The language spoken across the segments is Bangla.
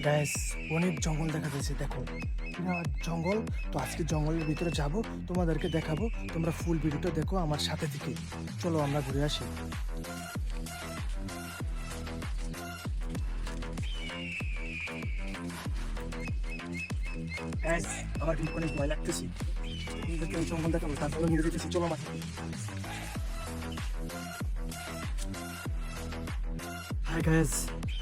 গ্যাস অনেক জঙ্গল দেখা যাচ্ছে, দেখো জঙ্গল। তো আজকে জঙ্গলের ভিতরে যাব, তোমাদেরকে দেখাবো। তোমরা ফুল ভিডিওটা দেখো আমার সাথে থেকে। চলো আমরা ঘুরে আসি। গ্যাস আমার কিন্তু অনেক ভয় লাগতেছে, তোমাদেরকে ওই জঙ্গল দেখাবো, তারপরে ঘুরে যেতেছি। চলো আমার সাথে। হাই গ্যাস,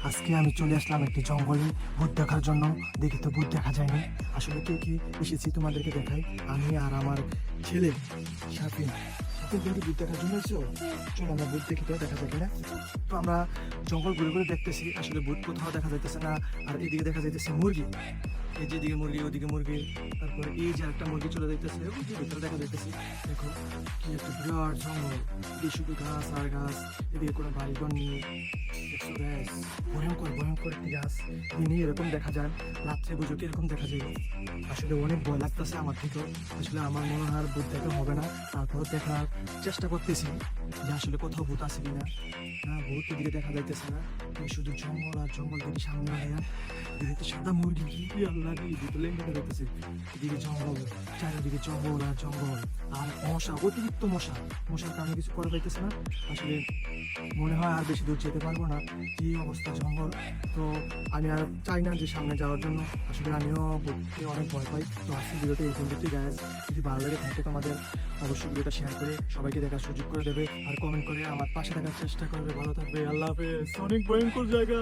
আজকে আমি চলে আসলাম একটি জঙ্গলে ভূত দেখার জন্য। দেখি তো ভূত দেখা যায়নি। আসলে কে কে এসেছি তোমাদেরকে দেখাই। আমি আর আমার ছেলে শাফিন। শাফিন কিন্তু ভূত দেখার জন্য এসেছো। চলো আমরা ভূত দেখি, তো দেখা যায় কিনা। তো আমরা জঙ্গল ঘুরে ঘুরে দেখতেছি, আসলে ভূত কোথাও দেখা যাইতেছে না। আর এদিকে দেখা যাইতেছে মুরগি, এই যেদিকে মুরগি ওদিকে মুরগি। তারপরে এই যে একটা মুরগি চলে যাইতেছে, ওই যে ভিতরে দেখা যাইতেছে। দেখো কি একটা বিরাট জঙ্গল, এদিকে শুধু ঘাস আর ঘাস, এদিকে কোনো বাড়িঘর নেই। দেখছো guys? ভয়ঙ্কর ভয়ঙ্কর একটি গাছ। দিনে এরকম দেখা যায়, রাত্রে বুঝো এরকম দেখা যায়। আসলে অনেক ভয় লাগতেছে আমার থেকেও। আসলে আমার মনে হয় আর ভূত দেখা হবে না, তারপর দেখার চেষ্টা করতেছি যে আসলে কোথাও ভূত আছে কিনা। না, ভূত এদিকে দেখা যাইতেছে না, এই শুধু জঙ্গল আর জঙ্গল। দেখি সামনে আয়া এদিকে সাদা মুরগি, কি আল্লাহ রে, ভিতরে লেগে যাইতেছে। এদিকে জঙ্গল, চারিদিকে জঙ্গল আর জঙ্গল। আর মশা, অতিরিক্ত মশা। মশার কারণে কিছু করা যাইতেছে না। আসলে মনে হয় আর বেশি দূর যেতে পারবো না, কি অবস্থা জঙ্গল। তো আমি আর চাই না যে সামনে যাওয়ার জন্য। আসলে আমিও ভূতকে অনেক ভয় পাই। তো আজকে ভিডিওটা এই পর্যন্তই গাইজ। যদি ভালো লাগে থাকে তোমাদের, অবশ্যই ভিডিওটা শেয়ার করে সবাইকে দেখার সুযোগ করে দেবে, আর কমেন্ট করে আমার পাশে থাকার চেষ্টা করবে। ভালো থাকবে, আল্লাহ হাফেজ। অনেক ভয়ঙ্কর জায়গা।